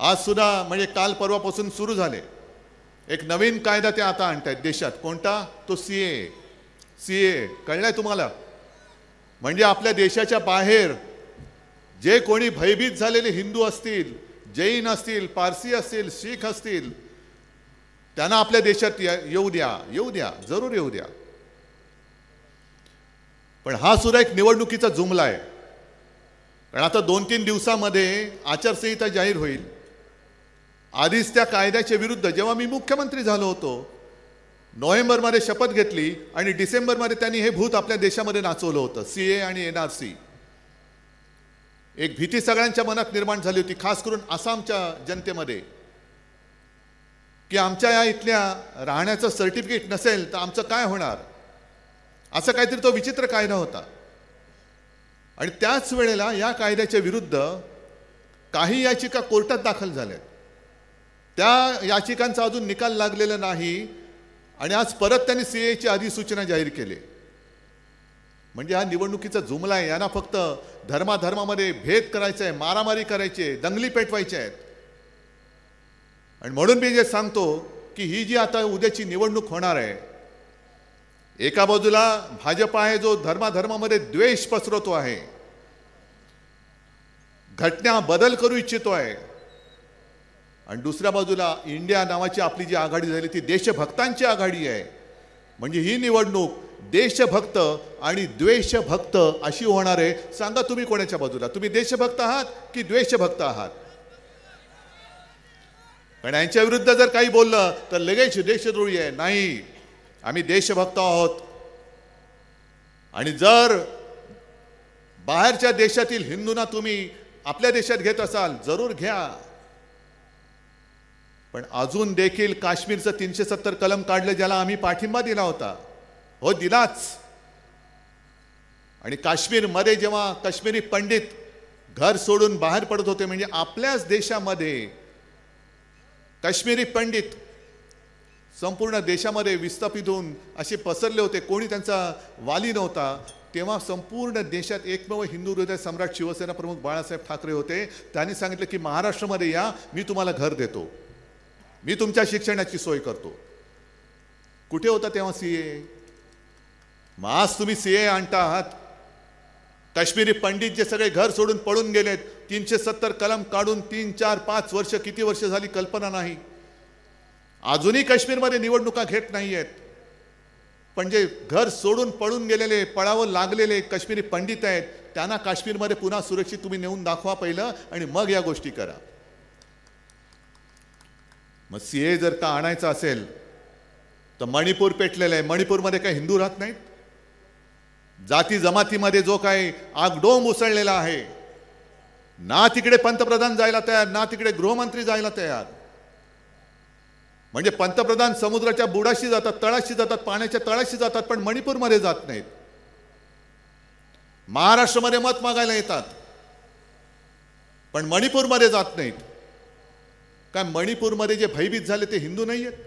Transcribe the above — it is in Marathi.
आज सुद्धा म्हणजे काल परवापासून सुरू झाले एक नवीन कायदा ते आता आणतायत देशात. कोणता? तो सीए. कळलंय तुम्हाला? म्हणजे आपल्या देशाच्या बाहेर जे कोणी भयभीत झालेले हिंदू असतील, जैन असतील, पारसी असतील, शीख असतील, त्यांना आपल्या देशात येऊ द्या, जरूर येऊ द्या. पण हा सुद्धा एक निवडणुकीचा जुमला आहे. कारण आता 2-3 दिवसामध्ये आचारसंहिता जाहीर होईल. आधीच त्या कायद्याच्या विरुद्ध जेव्हा मी मुख्यमंत्री झालो होतो, नोव्हेंबरमध्ये शपथ घेतली आणि डिसेंबरमध्ये त्यांनी हे भूत आपल्या देशामध्ये नाचवलं होतं, सीए आणि एनआरसी. एक भीती सगळ्यांच्या मनात निर्माण झाली होती, खास करून आसामच्या जनतेमध्ये, की आमच्या या इथल्या राहण्याचं सर्टिफिकेट नसेल तर आमचं काय होणार. असं काहीतरी तो विचित्र कायदा होता. आणि त्याच वेळेला या कायद्याच्या विरुद्ध काही याचिका कोर्टात दाखल झाल्या. त्या याचिकांचा अजून निकाल लागलेला नाही आणि आज परत त्यांनी सीएची अधिसूचना जाहीर केली. म्हणजे हा निवडणुकीचा जुमला आहे. यांना फक्त धर्माधर्मामध्ये भेद करायचा आहे, मारामारी करायची आहे, दंगली पेटवायच्या आहेत. आणि म्हणून मी जे सांगतो की ही जी आता उद्याची निवडणूक होणार आहे, एका बाजूला भाजपा आहे जो धर्माधर्मामध्ये द्वेष पसरवतो आहे, घटना बदल करू इच्छितो आहे, आणि दुसऱ्या बाजूला इंडिया नावाची आपली जी आघाडी झाली ती देशभक्तांची आघाडी आहे. म्हणजे ही निवडणूक देशभक्त आणि द्वेषभक्त अशी होणार आहे. सांगा तुम्ही कोणाच्या बाजूला? तुम्ही देशभक्त आहात की द्वेषभक्त आहात? पण यांच्या विरुद्ध जर काही बोललं तर लगेच देशद्रोही आहे. नाही, आम्ही देशभक्त आहोत. आणि जर बाहेरच्या देशातील हिंदूंना तुम्ही आपल्या देशात घेत असाल, जरूर घ्या. पण अजून देखील काश्मीरचं 370 कलम काढलं, ज्याला आम्ही पाठिंबा दिला होता. हो, दिलाच. आणि काश्मीरमध्ये जेव्हा काश्मीरी पंडित घर सोडून बाहेर पडत होते, म्हणजे आपल्याच देशामध्ये काश्मीरी पंडित संपूर्ण देशामध्ये विस्थापित होऊन असे पसरले होते, कोणी त्यांचा वाली नव्हता. तेव्हा संपूर्ण देशात एकमेव हिंदू हृदय सम्राट शिवसेना प्रमुख बाळासाहेब ठाकरे होते. त्यांनी सांगितलं की महाराष्ट्रामध्ये या, मी तुम्हाला घर देतो, मी तुमच्या शिक्षणाची सोय करतो. कुठे होता तेव्हा सीए? मग आज तुम्ही सीए आणता आहात. काश्मीरी पंडित जे सगळे घर सोडून पळून गेलेत, 370 कलम काढून 3, 4, 5 वर्ष, किती वर्ष झाली कल्पना नाही, अजूनही काश्मीरमध्ये निवडणुका घेत नाही आहेत. पण जे घर सोडून पळून गेलेले, पळावं लागलेले काश्मीरी पंडित आहेत, त्यांना काश्मीरमध्ये पुन्हा सुरक्षित तुम्ही नेऊन दाखवा पहिलं, आणि मग या गोष्टी करा. मग सीए जर का आणायचं असेल तर मणिपूर पेटलेलं आहे. मणिपूरमध्ये काही हिंदू राहत नाहीत. जाती जमातीमध्ये जो काही आगडोंब उसळलेला आहे, ना तिकडे पंतप्रधान जायला तयार, ना तिकडे गृहमंत्री जायला तयार. म्हणजे पंतप्रधान समुद्राच्या बुडाशी जातात, तळाशी जातात, पाण्याच्या तळाशी जातात, पण मणिपूरमध्ये जात नाहीत. महाराष्ट्रामध्ये मत मागायला येतात, पण मणिपूरमध्ये जात नाहीत. काय मणिपूरमध्ये जे भयभीत झाले ते हिंदू नाही आहेत?